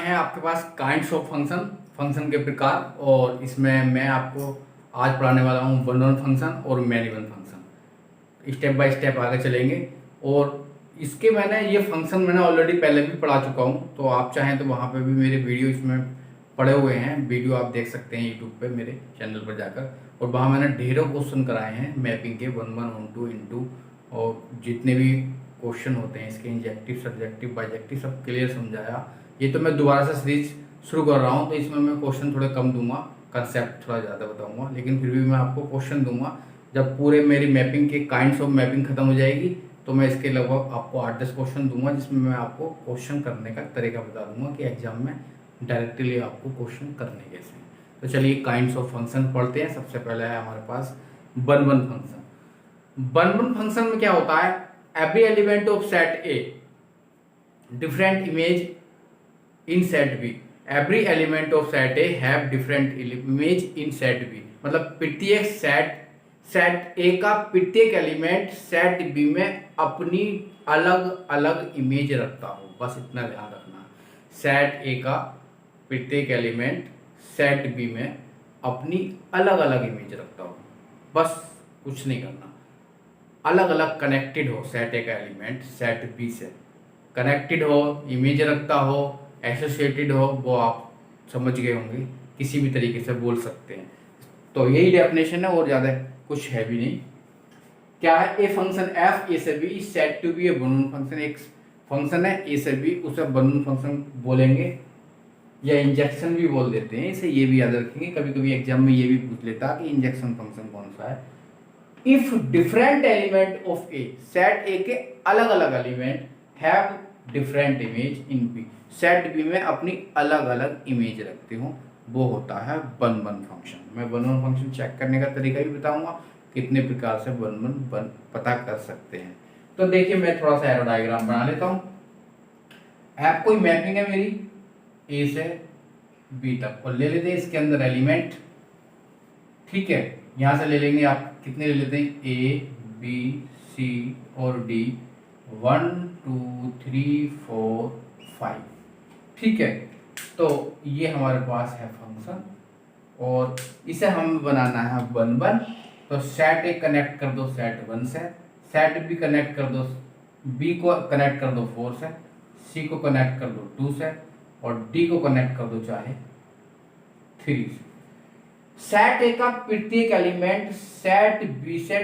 है आपके पास kinds of function, function के प्रकार। और इसमें मैं आपको आज पढ़ाने वाला हूँ वन वन फंक्शन और many one function. Step by step आगे चलेंगे। और इसके ये फंक्शन मैंने ऑलरेडी पहले भी पढ़ा चुका हूँ, तो आप चाहें तो वहाँ पे भी मेरे वीडियो इसमें पड़े हुए हैं, वीडियो आप देख सकते हैं यूट्यूब पे मेरे चैनल पर जाकर। और वहाँ मैंने ढेरों क्वेश्चन कराए हैं मैपिंग के, one one one two into, और जितने भी क्वेश्चन होते हैं इसके इंजेक्टिव सब्जेक्टिव बाइजेक्टिव सब क्लियर समझाया। ये तो मैं दोबारा से सीरीज शुरू कर रहा हूँ, तो इसमें मैं क्वेश्चन थोड़े कम दूंगा, कंसेप्ट थोड़ा ज़्यादा बताऊंगा, लेकिन फिर भी मैं आपको क्वेश्चन दूंगा। जब पूरे मेरी मैपिंग के काइंड्स ऑफ मैपिंग खत्म हो जाएगी तो मैं इसके लगभग आपको 8-10 क्वेश्चन दूंगा, जिसमें मैं आपको क्वेश्चन करने का तरीका बता दूंगा कि एग्जाम में डायरेक्टली आपको क्वेश्चन करने कैसे हैं। तो चलिए काइंड्स ऑफ फंक्शन पढ़ते हैं। सबसे पहले है हमारे पास one one function. One one function में क्या होता है, every element of set A different image in set B, every element of set A have different image in set B. मतलब प्रत्येक सेट ए का प्रत्येक एलिमेंट सेट बी में अपनी अलग अलग इमेज रखता हो, बस इतना ध्यान रखना। सेट ए का प्रत्येक एलिमेंट सेट बी में अपनी अलग अलग इमेज रखता हो, बस कुछ नहीं करना। अलग अलग कनेक्टेड हो, सेट ए का एलिमेंट सेट बी से कनेक्टेड हो, इमेज रखता हो, एसोसिएटेड हो, वो आप समझ गए होंगे, किसी भी तरीके से बोल सकते हैं। तो यही डेफिनेशन है और ज़्यादा कुछ है भी नहीं। क्या है, ए फंक्शन एफ ए से B is said to be a one function. एक फंक्शन है ए से बी, उसे वन फंक्शन बोलेंगे या इंजेक्शन भी बोल देते हैं इसे, ये भी याद रखेंगे। कभी कभी एग्जाम में ये भी पूछ लेता कि इंजेक्शन फंक्शन कौन सा है। If different element of A, set A के अलग अलग element have different image in B, set B में अपनी अलग अलग इमेज रखते हो, वो होता है वन वन फंक्शन। मैं वन वन फंक्शन चेक करने का तरीका भी बताऊंगा, कितने प्रकार से वन वन पता कर सकते हैं। तो देखिए मैं थोड़ा सा एरो डायग्राम बना लेता हूँ। ऐप कोई मैपिंग है मेरी ए से बी तक, और ले लेते हैं इसके अंदर एलिमेंट, ठीक है। यहाँ से ले लेंगे, आप कितने ले लेते हैं, ए बी सी और डी, 1 2 3 4 5, ठीक है। तो ये हमारे पास है फंक्शन और इसे हमें बनाना है वन वन। तो सेट ए कनेक्ट कर दो सेट वन से, सेट बी कनेक्ट कर दो, बी को कनेक्ट कर दो 4 से, सी को कनेक्ट कर दो 2 से, और डी को कनेक्ट कर दो चाहे 3 से। सेट ए का प्रत्येक एलिमेंट सेट बी से,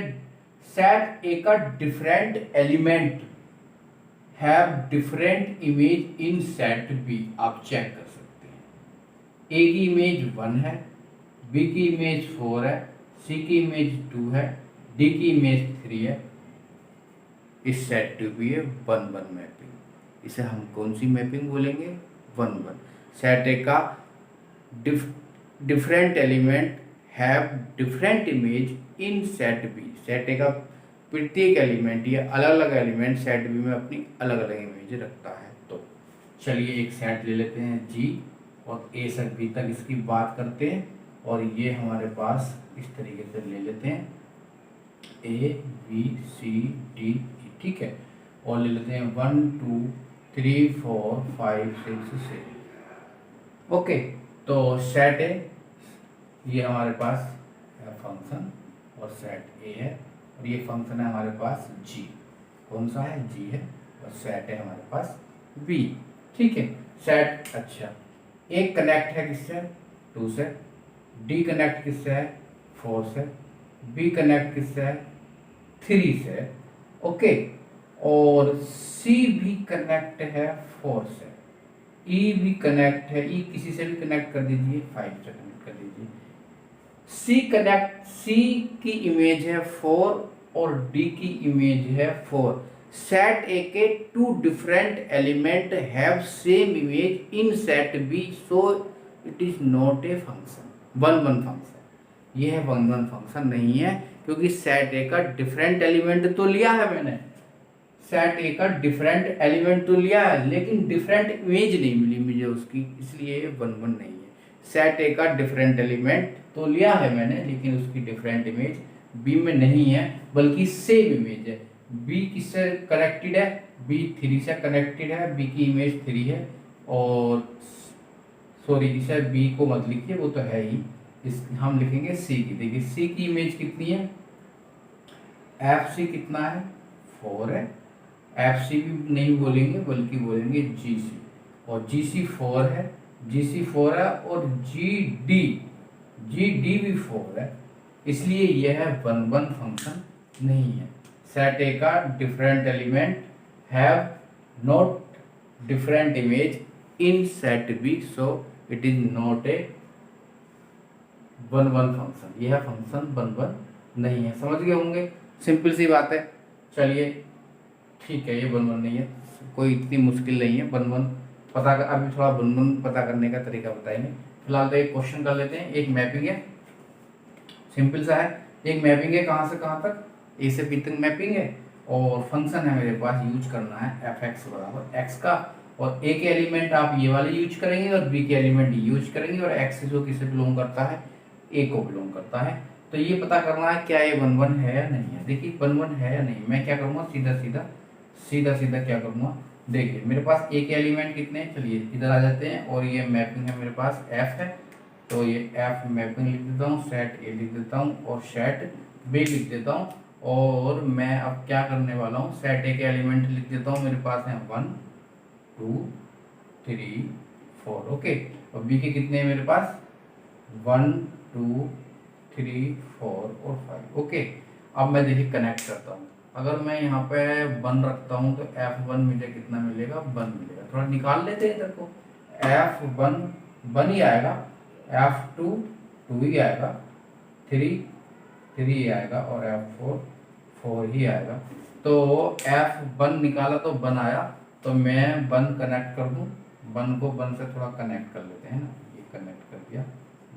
सेट ए का different element have different image in set B, आप चेक कर सकते हैं। ए की इमेज 1 है, बी की इमेज 4 है, सी की इमेज 2 है, डी की इमेज 3 है। इस सेट टू बी है वन वन मैपिंग। इसे हम कौन सी मैपिंग बोलेंगे, वन वन। सेट ए का different element have different image in set B, set A का प्रत्येक एलिमेंट या अलग अलग एलिमेंट सेट बी में अपनी अलग अलग इमेज रखता है। तो चलिए एक सेट ले लेते हैं जी, और ए से बी तक इसकी बात करते हैं। और ये हमारे पास इस तरीके से ले लेते हैं ए बी सी डी ई, ठीक है। और ले लेते हैं 1 2 3 4 5 6 7, ओके। तो सेट ए, ये हमारे पास है फंक्शन, और सेट ए है, और ये फंक्शन है हमारे पास जी, कौन सा है, जी है। और सेट है हमारे पास बी, ठीक है। सेट, अच्छा, एक कनेक्ट है किससे, 2 से, डी कनेक्ट किससे है, 4 से, बी कनेक्ट किससे है, 3 से, ओके। और सी भी कनेक्ट है 4 से, ई भी कनेक्ट है, ई किसी से भी कनेक्ट कर दीजिए, 5 से कनेक्ट कर दीजिए। सी की इमेज है 4 और डी की इमेज है 4। सेट ए के 2 different element have same image in set B, so it is not a function, one one function. ये है वन वन फंक्शन नहीं है, क्योंकि सेट ए का डिफरेंट एलिमेंट तो लिया है मैंने, सेट ए का डिफरेंट एलिमेंट तो लिया है, लेकिन डिफरेंट इमेज नहीं मिली मुझे उसकी, इसलिए ये वन वन नहीं है। सेट ए का डिफरेंट एलिमेंट तो लिया है मैंने, लेकिन उसकी डिफरेंट इमेज बी में नहीं है, बल्कि सेम इमेज है। बी किससे कनेक्टेड है, बी 3 से कनेक्टेड है, बी की इमेज 3 है, और सॉरी इसे बी को मत लिखिए, वो तो है ही, इस हम लिखेंगे सी की। देखिए सी की इमेज कितनी है, एफ सी कितना है, 4 है। एफ सी भी नहीं बोलेंगे बल्कि बोलेंगे जी सी, और जी सी 4 है, जी सी 4 है, और जी डी भी 4 है, इसलिए यह है 1 1 फंक्शन नहीं है। सेट ए का different element have not different image in set B, so it is not a 1 1 function, यह फंक्शन 1 1 नहीं है। समझ गए होंगे, सिंपल सी बात है। चलिए ठीक है, ये 1 1 नहीं है, कोई इतनी मुश्किल नहीं है 1 1 पता कर। अभी थोड़ा 1 1 पता करने का तरीका बताएंगे। फिलहाल तो एक क्वेश्चन कर लेते हैं। एक मैपिंग है, सिंपल सा है, एक मैपिंग है कहाँ से कहाँ तक, ए से बी तक मैपिंग है, और फंक्शन है मेरे पास, यूज करना है एफ एक्स बराबर एक्स का, और ए के एलिमेंट आप ये वाले यूज करेंगे और बी के एलिमेंट यूज करेंगे, और एक्स जो किसे बिलोंग करता है, ए को बिलोंग करता है। तो ये पता करना है क्या ये 1 1 है या नहीं है। देखिए 1 1 है या नहीं, मैं क्या करूँगा, सीधा सीधा क्या करूँगा, देखिए मेरे पास ए के एलिमेंट कितने हैं, चलिए इधर आ जाते हैं, और ये मैपिंग है मेरे पास एफ है, तो ये एफ मैपिंग लिख देता हूँ, सेट ए लिख देता हूँ, और सेट बी लिख देता हूँ। और मैं अब क्या करने वाला हूँ, सेट ए के एलिमेंट लिख देता हूँ, मेरे पास है 1 2 3 4, ओके। और बी के कितने हैं मेरे पास, 1 2 3 4 और 5, ओके। अब मैं देखिए कनेक्ट करता हूँ, अगर मैं यहाँ पे 1 रखता हूँ तो F1 मुझे कितना मिलेगा, 1 मिलेगा। थोड़ा निकाल लेते हैं इधर को, F1 1 ही आएगा, F2 2 ही आएगा, 3 3 ही आएगा, और F4 4 ही आएगा। तो F1 निकाला तो 1 आया, तो मैं 1 कनेक्ट कर दूँ, 1 को 1 से थोड़ा कनेक्ट कर लेते हैं ना, ये कनेक्ट कर दिया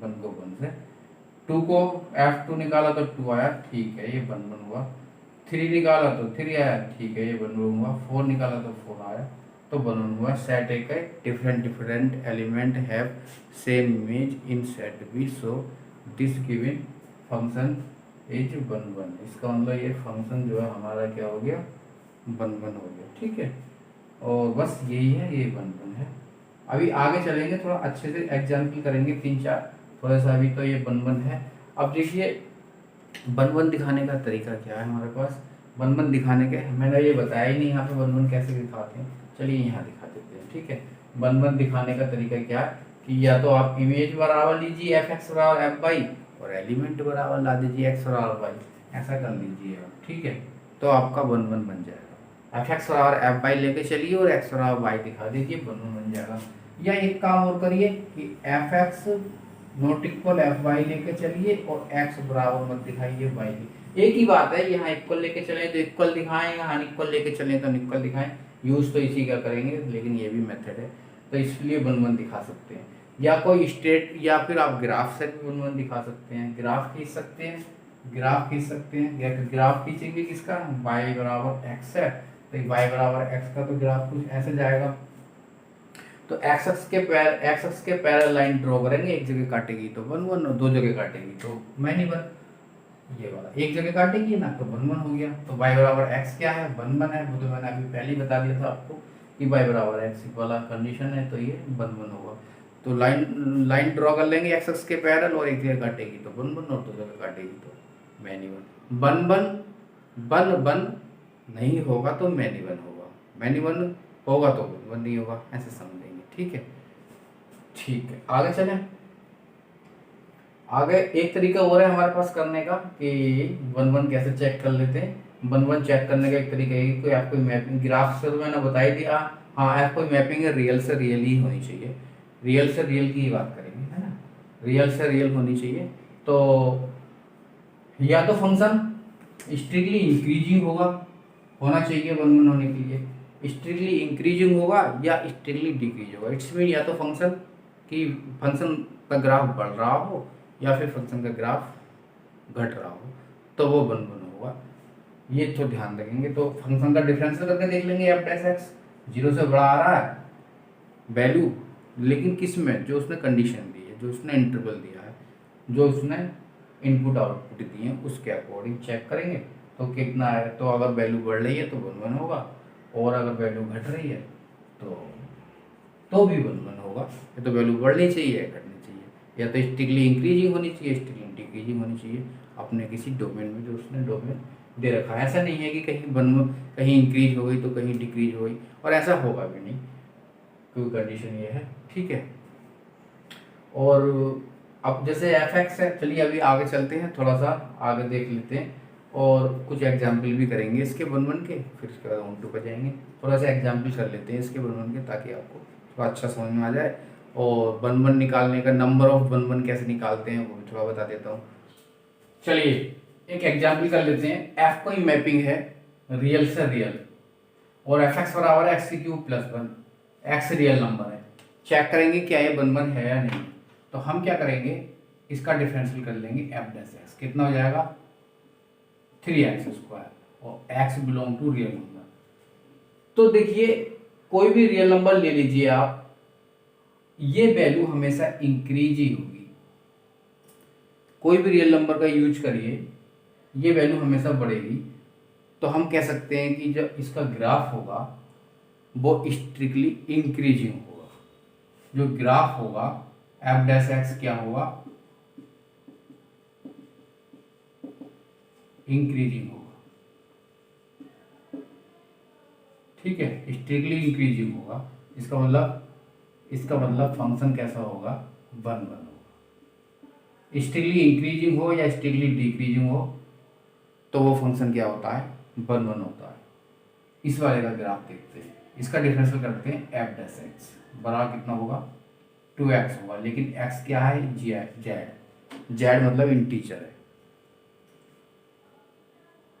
1 को 1 से। 2 को F2 निकाला तो 2 आया, ठीक है ये 1 1 हुआ। 3 निकाला तो 3 आया, ठीक है ये 1 1 हुआ। 4 निकाला तो 4 आया, तो 1 1 हुआ। सेट ए का different element have same image in set B, so this given function is 1 1। इसका मतलब ये फंक्शन जो है हमारा क्या हो गया, 1 1 हो गया, ठीक है। और बस यही है, ये 1 1 है। अभी आगे चलेंगे, थोड़ा अच्छे से एग्जाम्पल करेंगे 3 4, थोड़ा सा। अभी तो ये 1 1 है। अब देखिए 1 1 दिखाने का तरीका क्या है हमारे पास, 1 1 दिखाने के, मैंने ये बताया ही नहीं यहाँ पे 1 1 कैसे दिखाते हैं। चलिए यहाँ दिखा देते हैं, ठीक है। 1 1 दिखाने का तरीका क्या है कि या तो आप इमेज बराबर लीजिए एफ एक्स बराबर एफ वाई, और एलिमेंट बराबर ला दीजिए एक्स बराबर वाई, ऐसा कर लीजिए आप, ठीक है। तो आपका 1 1 बन जाएगा। एफ एक्स बराबर एफ वाई लेके चलिए और एक्स बराबर वाई दिखा दीजिए, 1 1 बन जाएगा। या एक काम और करिए कि F X not equal F Y लेके चलिए और एक्स बराबर मत दिखाइए वाई। एक ही बात है, यहाँ इक्वल लेके चले तो इक्वल दिखाएं, यहाँ अनइक्वल लेके चले तो अनइक्वल दिखाएं। यूज तो इसी का करेंगे, लेकिन ये भी मेथड है, तो इसलिए 1 1 दिखा सकते हैं। या कोई स्टेट, या फिर आप ग्राफ से भी 1 1 दिखा सकते हैं। ग्राफ खींच सकते हैं, या ग्राफ खींचेंगे किसका, y बराबर एक्स है, तो y बराबर एक्स का तो ग्राफ कुछ ऐसे जाएगा। तो एक्स एक्स के पैरेलल लाइन ड्रॉ करेंगे, एक जगह काटेगी तो 1 1, और 2 जगह काटेगी तो मैनी 1। ये वाला एक जगह काटेगी ना तो 1 1 हो गया। तो y बराबर एक्स क्या है, 1 1 है, वो तो मैंने अभी पहले ही बता दिया था आपको कि y बराबर एक्स वाला कंडीशन है, तो ये 1 1 होगा। तो लाइन ड्रॉ कर लेंगे एक्स के पैरेलल, और एक जगह काटेगी तो 1 1, और 2 जगह काटेगी तो मैनी 1। 1 1 नहीं होगा तो मैनी 1 होगा, मैनी 1 होगा तो 1 1 नहीं होगा, ऐसे समझेंगे, ठीक है। ठीक है, आगे चलें। आगे एक तरीका और है हमारे पास करने का कि 1 1 कैसे चेक कर लेते हैं। 1 1 चेक करने का एक तरीका है कि आपको मैपिंग, ग्राफ से तो मैंने बता ही दिया, हाँ आपको मैपिंग है रियल से रियल ही होनी चाहिए, रियल से रियल की ही बात करेंगे, है ना, रियल से रियल होनी चाहिए। तो या तो फंक्शन स्ट्रिक्टली इंक्रीजिंग होना चाहिए 1 1 होने के लिए, स्ट्रिक्टली इंक्रीजिंग होगा या स्ट्रिक्टली डिक्रीज होगा। इट्स मीन या तो फंक्शन का ग्राफ बढ़ रहा हो या फिर फंक्शन का ग्राफ घट रहा हो, तो वो 1 1 होगा। ये तो ध्यान रखेंगे। तो फंक्शन का डिफरेंशियल करके देख लेंगे, एफ डैश एक्स 0 से बड़ा आ रहा है वैल्यू, लेकिन किस में, जो उसने कंडीशन दी है, जो उसने इंटरवल दिया है, जो उसने इनपुट आउटपुट दिए हैं, उसके अकॉर्डिंग चेक करेंगे तो कितना है। तो अगर वैल्यू बढ़ रही है तो 1 1 होगा, और अगर वैल्यू घट रही है तो तो भी वन वन होगा। या तो वैल्यू बढ़नी चाहिए या घटनी चाहिए, या तो स्ट्रिक्टली इंक्रीजिंग होनी चाहिए, स्ट्रिक्टली डिक्रीजिंग होनी चाहिए अपने किसी डोमेन में जो उसने डोमेन दे रखा है। ऐसा नहीं है कि कहीं इंक्रीज हो गई तो कहीं डिक्रीज हो गई, और ऐसा होगा भी नहीं, क्योंकि कंडीशन ये है। ठीक है, और अब जैसे एफ एक्स है, चलिए अभी आगे चलते हैं, थोड़ा सा आगे देख लेते हैं और कुछ एग्जाम्पल भी करेंगे इसके वन वन के, फिर उसके बाद ऑन टू पर जाएंगे। थोड़ा सा एग्जाम्पल कर लेते हैं इसके वन वन के, ताकि आपको थोड़ा अच्छा समझ में आ जाए। और वन वन निकालने का, नंबर ऑफ वन वन कैसे निकालते हैं वो भी थोड़ा बता देता हूँ। चलिए एक एग्जाम्पल कर लेते हैं। एफ कोई मैपिंग है रियल से रियल, और एफ एक्स बराबर है एक्स की cube plus one. X real number है, चेक करेंगे क्या ये वन वन है या नहीं। तो हम क्या करेंगे, इसका डिफरेंशियल कर लेंगे एफ डैश एक्स, कितना हो जाएगा 3x², और x belong to real number. तो देखिए कोई भी रियल नंबर ले लीजिए आप, ये वैल्यू हमेशा इंक्रीज ही होगी। कोई भी रियल नंबर का यूज करिए, ये वैल्यू हमेशा बढ़ेगी। तो हम कह सकते हैं कि जब इसका ग्राफ होगा वो स्ट्रिक्टली इंक्रीजिंग होगा। जो ग्राफ होगा एफ डैश एक्स क्या होगा, इंक्रीजिंग होगा। ठीक है, स्ट्रिक्टली इंक्रीजिंग होगा। इसका मतलब फंक्शन कैसा होगा, वन वन होगा। स्ट्रिक्टली इंक्रीजिंग हो या स्ट्रिक्टली डिक्रीजिंग हो, तो वो फंक्शन क्या होता है, वन वन होता है। इस वाले का ग्राफ देखते हैं, इसका डिफरेंशियल करते हैं एफ डैश एक्स बराबर कितना होगा 2x होगा। लेकिन x क्या है, जेड मतलब इंटीजर है।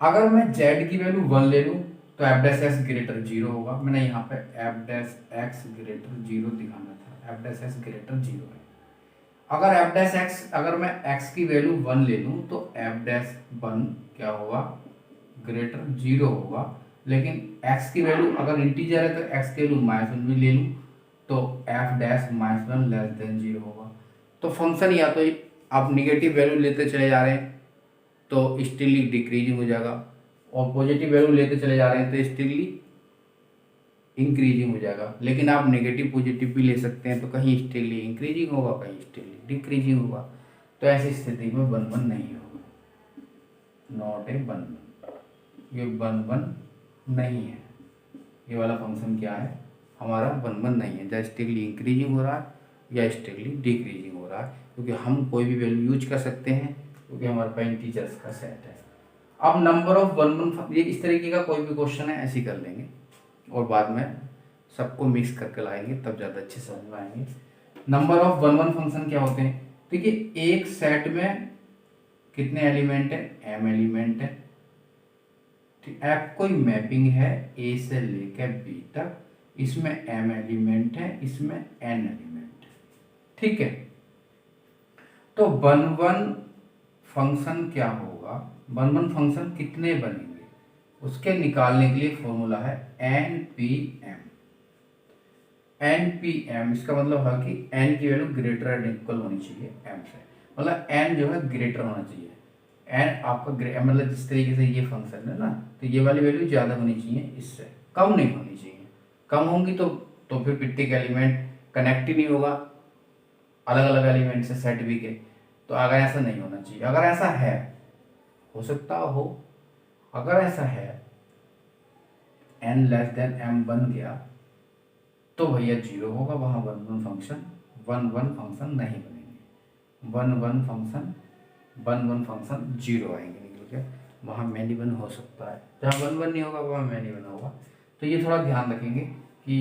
अगर मैं z की वैल्यू 1 ले लूं तो एफ डैश एक्स ग्रेटर 0 होगा। मैंने यहाँ पे एफ डैश एक्स ग्रेटर 0 दिखाना था, एफ डैश एक्स ग्रेटर 0 है। अगर मैं x की वैल्यू 1 ले लूं तो एफ डैश 1 क्या होगा, ग्रेटर 0 होगा। लेकिन x की वैल्यू अगर इंटीजर है तो x की वैल्यू -1 भी ले लूं तो एफ डैश -1 लेस देन 0 होगा। तो फंक्शन या तो आप निगेटिव वैल्यू लेते चले जा रहे हैं तो स्टिली डिक्रीजिंग हो जाएगा, और पॉजिटिव वैल्यू लेते चले जा रहे हैं तो स्टिली इंक्रीजिंग हो जाएगा। लेकिन आप नेगेटिव पॉजिटिव भी ले सकते हैं, तो कहीं स्टिली इंक्रीजिंग होगा, कहीं स्टिली डिक्रीजिंग होगा। तो ऐसी स्थिति में वन वन नहीं होगा, नॉट ए वन वन, ये वन वन नहीं है। ये वाला फंक्शन क्या है, हमारा वन वन नहीं है, जहाँ स्टिली इंक्रीजिंग हो रहा है या स्टिली डिक्रीजिंग हो रहा है। क्योंकि हम कोई भी वैल्यू यूज कर सकते हैं, क्योंकि हमारे पास इंटीजर्स का सेट है। अब नंबर ऑफ वन वन, ये इस तरीके का कोई भी क्वेश्चन है ऐसे ही कर लेंगे, और बाद में सबको मिक्स करके लाएंगे, तब ज़्यादा अच्छे समझ में आएंगे। Number of one one function क्या होते हैं, देखिए एक सेट में कितने एलिमेंट है, m एलिमेंट है। एफ कोई मैपिंग है ए से लेकर बी तक, इसमें m एलिमेंट है, इसमें n एलिमेंट है। ठीक है, तो वन वन फंक्शन क्या होगा, वन वन फंक्शन कितने बनेंगे, उसके निकालने के लिए फॉर्मूला है NPM। NPM इसका मतलब है कि n की वैल्यू ग्रेटर एंड इक्वल होनी चाहिए m से, मतलब n जो है ग्रेटर होना चाहिए। n आपका मतलब जिस तरीके से ये फंक्शन है ना, तो ये वाली वैल्यू ज़्यादा होनी चाहिए, इससे कम नहीं होनी चाहिए। कम होंगी तो फिर प्रत्येक एलिमेंट कनेक्ट ही नहीं होगा अलग अलग एलिमेंट से सेट भी के। तो अगर ऐसा नहीं होना चाहिए, अगर ऐसा है, हो सकता हो, अगर ऐसा है n लेस देन m बन गया तो भैया 0 होगा, वहाँ वन वन फंक्शन नहीं बनेंगे। वन वन फंक्शन 0 आएंगे निकल के, वहाँ मैनी वन हो सकता है। जहाँ वन वन नहीं होगा वहाँ मैनी वन होगा। तो ये थोड़ा ध्यान रखेंगे कि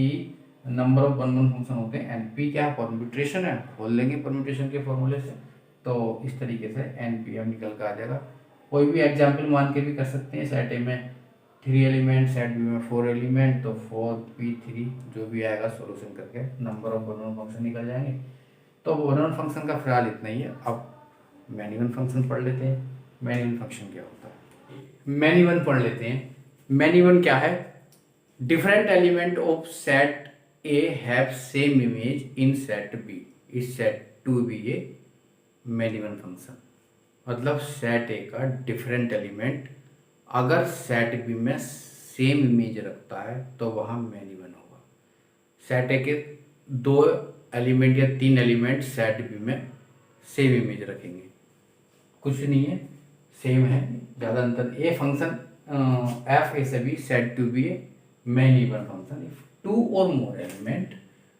number of one one function होते हैं। NP क्या परम्यूटेशन है, खोल लेंगे परम्यूटेशन के फॉर्मूले से, तो इस तरीके से NPM निकल कर आ जाएगा। कोई भी एग्जाम्पल मान के भी कर सकते हैं। सेट ए में 3 एलिमेंट, सेट बी में 4 एलिमेंट, तो 4p3 जो भी आएगा सोल्यूशन करके number of one one function निकल जाएंगे। तो वन वन फंक्शन का फिलहाल इतना ही है। अब मैनी वन फंक्शन पढ़ लेते हैं। मैनी वन फंक्शन क्या होता है, मैनी वन पढ़ लेते हैं। मैनी वन क्या है, different element of set A have same image in set B is said to be a many one function. मतलब सेट ए का डिफरेंट एलिमेंट अगर सेट बी में सेम इमेज रखता है तो वहाँ मैनी वन होगा। सेट ए के दो एलिमेंट या तीन एलिमेंट सेट बी में सेम इमेज रखेंगे, कुछ नहीं है, सेम है, ज़्यादा अंतर। ए फंक्शन एफ ए से B said to be a many one function if two और मोर एलिमेंट,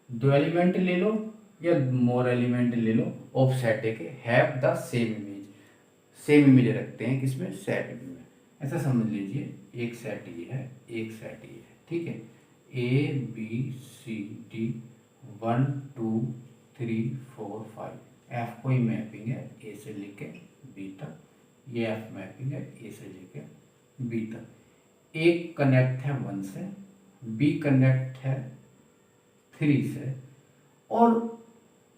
दो एलिमेंट ले लो या मोर एलिमेंट ले लो ऑफ सेट ए के have the same image, same image रखते हैं किसमें, सेट बी में। ऐसा समझ लीजिए एक सेट ये है, एक सेट ये है, ठीक है, A B C D 1 2 3 4 5, F कोई मैपिंग है ए से लेके बी तक, ये एफ मैपिंग है ए से लेके बी तक। एक कनेक्ट है 1 से, बी कनेक्ट है 3 से, और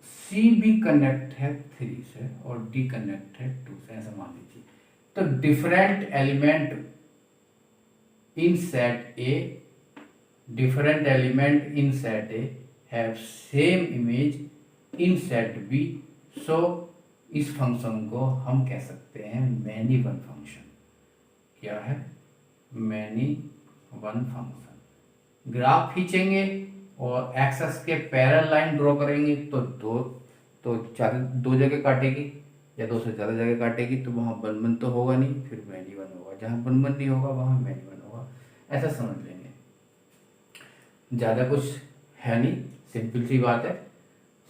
सी भी कनेक्ट है 3 से, और डी कनेक्ट है 2 से, ऐसा मान लीजिए। तो different element in set A, different element in set A have same image in set B, so इस फंक्शन को हम कह सकते हैं मैनी वन फंक्शन। क्या है, मैनी वन फंक्शन। ग्राफ खींचेंगे और एक्सेस के पैरेलल लाइन ड्रॉ करेंगे तो दो जगह काटेगी या दो से ज़्यादा जगह काटेगी, तो वहाँ वन वन तो होगा नहीं, फिर मैनी वन होगा, जहाँ वन वन नहीं होगा वहाँ मैनी वन होगा, ऐसा समझ लेंगे। ज़्यादा कुछ है नहीं, सिंपल सी बात है,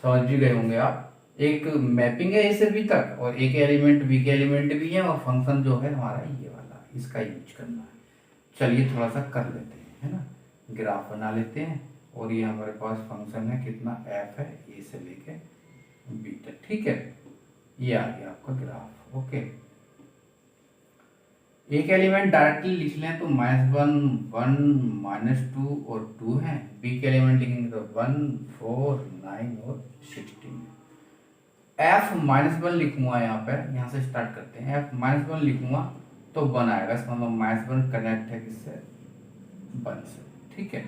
समझ भी गए होंगे आप। एक मैपिंग है ए से बी तक और एक एलिमेंट बी के एलिमेंट भी है, और फंक्शन जो है हमारा ये वाला, इसका यूज करना है। चलिए थोड़ा सा कर लेते हैं, है ना, ग्राफ बना लेते हैं। और ये हमारे पास फंक्शन है कितना, एफ है ए से लेके बी तक, ठीक है, ये आ गया आपका ग्राफ। ओके, एक एलिमेंट डायरेक्टली लिख लें तो -1 1 -2 और 2 है, बी के एलिमेंट लिखेंगे तो 1 4 9 और 16। एफ -1 लिखूंगा यहाँ पे, यहाँ से स्टार्ट करते हैं। एफ -1 लिखूंगा तो 1 आएगा, इसका मतलब -1 कनेक्ट है किससे, 1 से, ठीक है।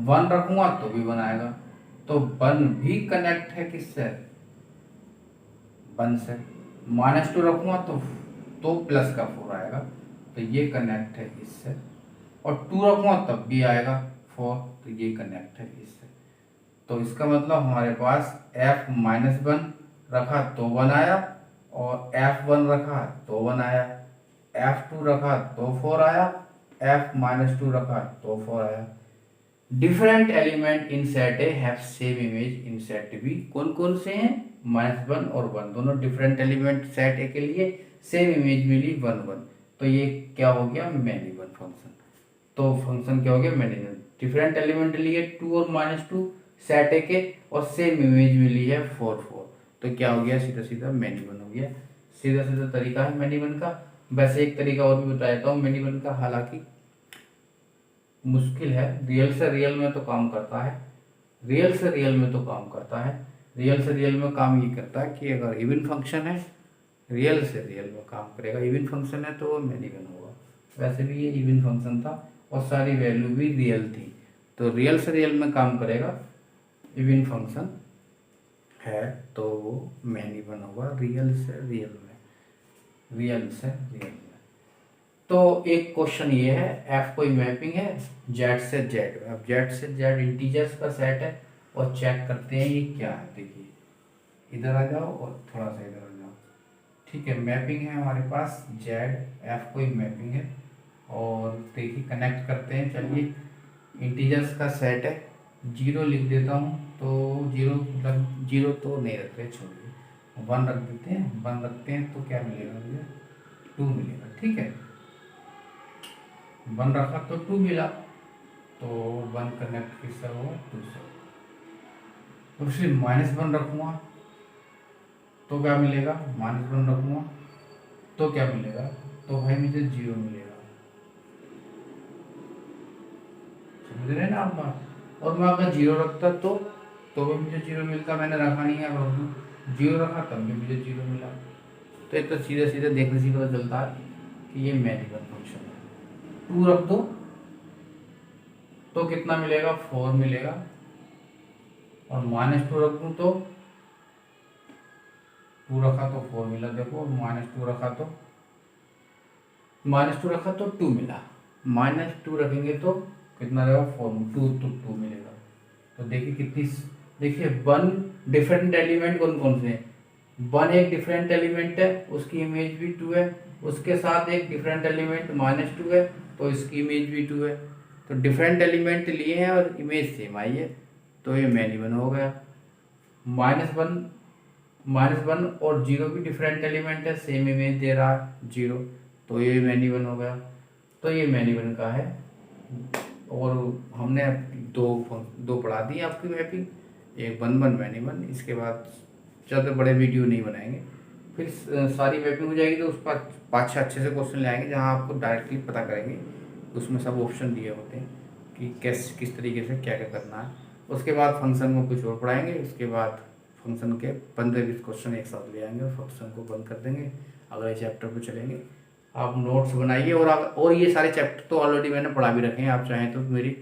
1 रखूंगा तो भी 1 आएगा, तो 1 भी कनेक्ट है किससे, 1 से। -2 रखूंगा तो प्लस का 4 आएगा, तो ये कनेक्ट है इससे, और 2 रखूंगा तब भी आएगा 4, तो ये कनेक्ट है इससे। तो इसका मतलब हमारे पास f -1 रखा तो 1 आया, और f1 रखा तो 1 आया, f2 रखा तो 4 आया, f -2 रखा तो 4 आया। Different element in set A have same image in set B, कौन कौन से हैं, -1 और 1 दोनों डिफरेंट एलिमेंट सेट ए के लिए सेम इमेज मिली 1 1, तो ये क्या हो गया, मैनी वन फंक्शन। तो फंक्शन क्या हो गया, मैनी वन। डिफरेंट एलिमेंट लिए 2 और -2 सेट ए के, और सेम इमेज मिली है 4 4, तो क्या हो गया, सीधा सीधा मैनी वन हो गया। सीधा सीधा तरीका है मैनी वन का। वैसे एक तरीका और भी बता देता हूँ मैनी वन का, हालांकि मुश्किल है, रियल से रियल में तो काम करता है, रियल से रियल में तो काम करता है। रियल से रियल में काम ये करता है कि अगर इवन फंक्शन है, रियल से रियल में काम करेगा, इवन फंक्शन है तो वो मैनी वन होगा। वैसे भी ये इवन फंक्शन था और सारी वैल्यू भी रियल थी, तो रियल से रियल में काम करेगा, इवन फंक्शन है तो वो मैनी वन होगा, रियल से रियल में, रियल से रियल में। तो एक क्वेश्चन ये है, एफ कोई मैपिंग है जेड से जेड, अब जेड से जेड इंटीजर्स का सेट है, और चेक करते हैं ये क्या है। देखिए इधर आ जाओ और थोड़ा सा इधर आ जाओ, ठीक है, मैपिंग है हमारे पास जेड, एफ कोई मैपिंग है, और देखिए कनेक्ट करते हैं। चलिए इंटीजर्स का सेट है, 0 लिख देता हूँ, तो 0 मतलब 0 तो नहीं रख रहे, छोड़िए 1 रख देते हैं। 1 रखते हैं तो क्या मिलेगा मुझे, 2 मिलेगा, ठीक है। 1 रखा तो 2 मिला, तो 1 कनेक्ट किससे होगा, 2 से। और फिर -1 रखूँगा तो क्या मिलेगा, -1 रखूँगा तो क्या मिलेगा, तो भाई मुझे 0 मिलेगा, समझ रहे ना आप बात। और मैं अगर 0 रखता तो भी मुझे 0 मिलता, मैंने रखा नहीं है, अगर 0 रखा तब भी मुझे 0 मिला। तो एक तो सीधे सीधे देखने से पता चलता है कि ये मैनी वन फंक्शन है। 2 रख दो तो कितना मिलेगा, 4 मिलेगा, और -2 रख दूँ तो 2 रखा तो 4 मिला, देखो -2 रखा तो 2 मिला, -2 रखेंगे तो कितना रहेगा, 4 2 तो 2 मिलेगा। तो देखिए कितनी देखिए वन डिफरेंट एलिमेंट कौन कौन से हैं? वन एक डिफरेंट एलिमेंट है, उसकी इमेज भी टू है। उसके साथ एक डिफरेंट एलिमेंट -2 है, तो इसकी इमेज भी 2 है। तो डिफरेंट एलिमेंट लिए हैं और इमेज सेम आई है, तो ये मैन इवन हो गया। -1 और 0 भी डिफरेंट एलिमेंट है, सेम इमेज दे रहा है 0, तो ये मैन इवन हो गया। तो ये मैन इवन का है। और हमने दो पढ़ा दी आपकी मैपिंग, एक 1 मैन इवन। इसके बाद ज़्यादा बड़े वीडियो नहीं बनाएंगे, फिर सारी मैपिंग हो जाएगी तो उस पर 5-6 अच्छे से क्वेश्चन ले आएंगे जहाँ आपको डायरेक्टली पता करेंगे। उसमें सब ऑप्शन दिए होते हैं कि किस तरीके से क्या क्या करना है। उसके बाद फंक्शन में कुछ और पढ़ाएंगे। उसके बाद फंक्शन के 15-20 क्वेश्चन एक साथ ले आएंगे और फंक्शन को बंद कर देंगे, अगले चैप्टर पर चलेंगे। आप नोट्स बनाइए। और ये सारे चैप्टर तो ऑलरेडी मैंने पढ़ा भी रखे हैं, आप चाहें तो मेरी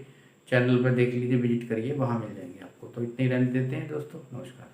चैनल पर देख लीजिए, विजिट करिए, वहाँ मिल जाएंगे आपको। तो इतने ही रहने देते हैं दोस्तों, नमस्कार।